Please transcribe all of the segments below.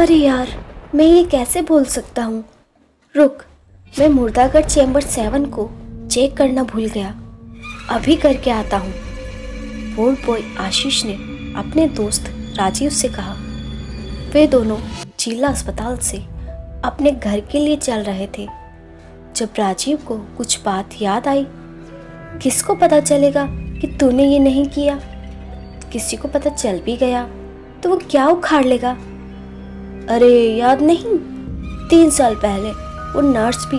अरे यार, मैं ये कैसे भूल सकता हूँ। रुक, मैं मुर्दागढ़ चैम्बर 7 को चेक करना भूल गया। अभी करके आता हूँ। बोल्ड बॉय आशीष ने अपने दोस्त राजीव से कहा। वे दोनों जिला अस्पताल से अपने घर के लिए चल रहे थे। जब राजीव को कुछ बात याद आई, किसको पता चलेगा कि तूने ये नहीं किया। किसी को पता चल भी गया तो वो क्या उखाड़ लेगा। अरे याद नहीं, 3 साल पहले वो नर्स भी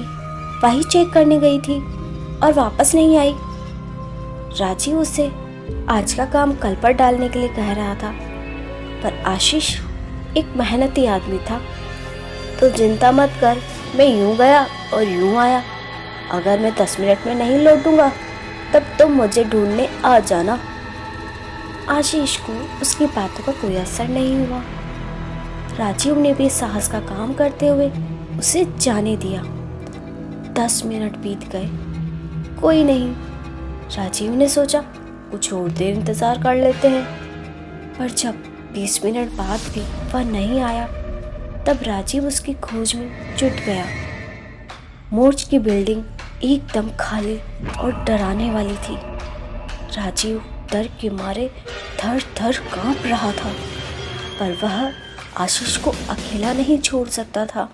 वही चेक करने गई थी और वापस नहीं आई। राजीव उसे आज का काम कल पर डालने के लिए कह रहा था, पर आशीष एक मेहनती आदमी था। तो चिंता मत कर, मैं यूं गया और यूं आया। अगर मैं 10 मिनट में नहीं लौटूंगा तब तुम मुझे ढूंढने आ जाना। आशीष को उसकी बातों का कोई असर नहीं हुआ। राजीव ने भी साहस का काम करते हुए उसे जाने दिया। 10 मिनट बीत गए, कोई नहीं। राजीव ने सोचा कुछ और देर इंतजार कर लेते हैं, पर जब 20 मिनट बाद भी वह नहीं आया तब राजीव उसकी खोज में जुट गया। मोर्च की बिल्डिंग एकदम खाली और डराने वाली थी। राजीव डर के मारे थर थर कांप रहा था, पर वह आशीष को अकेला नहीं छोड़ सकता था।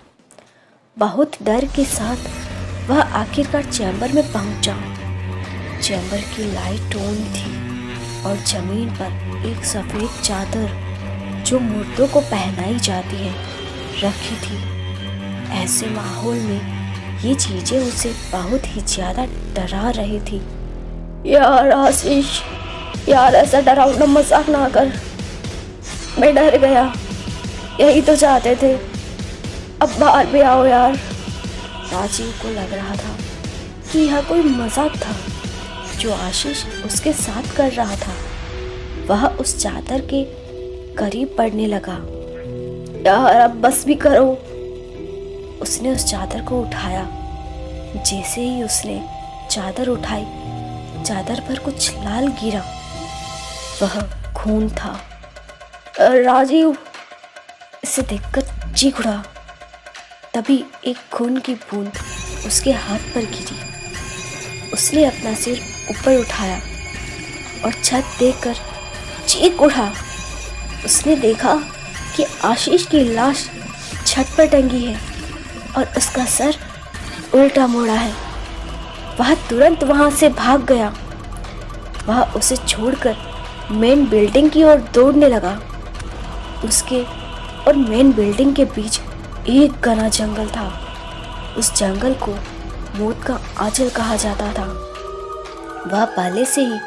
बहुत डर के साथ वह आखिरकार चैम्बर में पहुंचा। चैम्बर की लाइट ऑन थी और जमीन पर एक सफ़ेद चादर, जो मुर्दों को पहनाई जाती है, रखी थी। ऐसे माहौल में ये चीज़ें उसे बहुत ही ज़्यादा डरा रही थी। यार आशीष, यार ऐसा डरावना मजाक ना कर। मैं डर गया, यही तो चाहते थे। अब बाहर भी आओ यार। राजीव को लग रहा था कि यह कोई मजाक था जो आशीष उसके साथ कर रहा था। वह उस चादर के करीब पड़ने लगा। यार अब बस भी करो। उसने उस चादर को उठाया। जैसे ही उसने चादर उठाई, चादर पर कुछ लाल गिरा। वह खून था। राजीव, इसे देखकर चीख उठा। तभी एक खून की बूंद उसके हाथ पर गिरी। उसने अपना सिर ऊपर उठाया और छत देखकर चीख उठा। उसने देखा कि आशीष की लाश छत पर टंगी है और उसका सर उल्टा मोड़ा है। वह तुरंत वहां से भाग गया। वह उसे छोड़कर मेन बिल्डिंग की ओर दौड़ने लगा। उसके और मेन बिल्डिंग के बीच एक घना जंगल था। उस जंगल को मौत का आंचल कहा जाता था। वह पहले से ही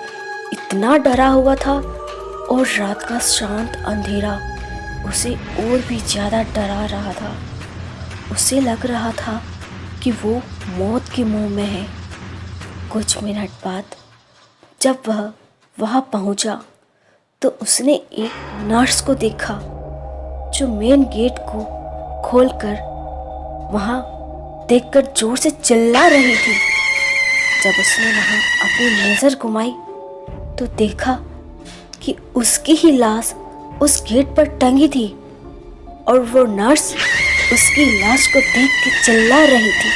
इतना डरा हुआ था और रात का शांत अंधेरा उसे और भी ज़्यादा डरा रहा था। उसे लग रहा था कि वो मौत के मुंह में है। कुछ मिनट बाद जब वह वहाँ पहुँचा तो उसने एक नर्स को देखा जो मेन गेट को खोलकर वहाँ देखकर जोर से चिल्ला रही थी। जब उसने वहाँ अपनी नज़र घुमाई तो देखा कि उसकी ही लाश उस गेट पर टंगी थी और वो नर्स उसकी लाश को देख के चिल्ला रही थी।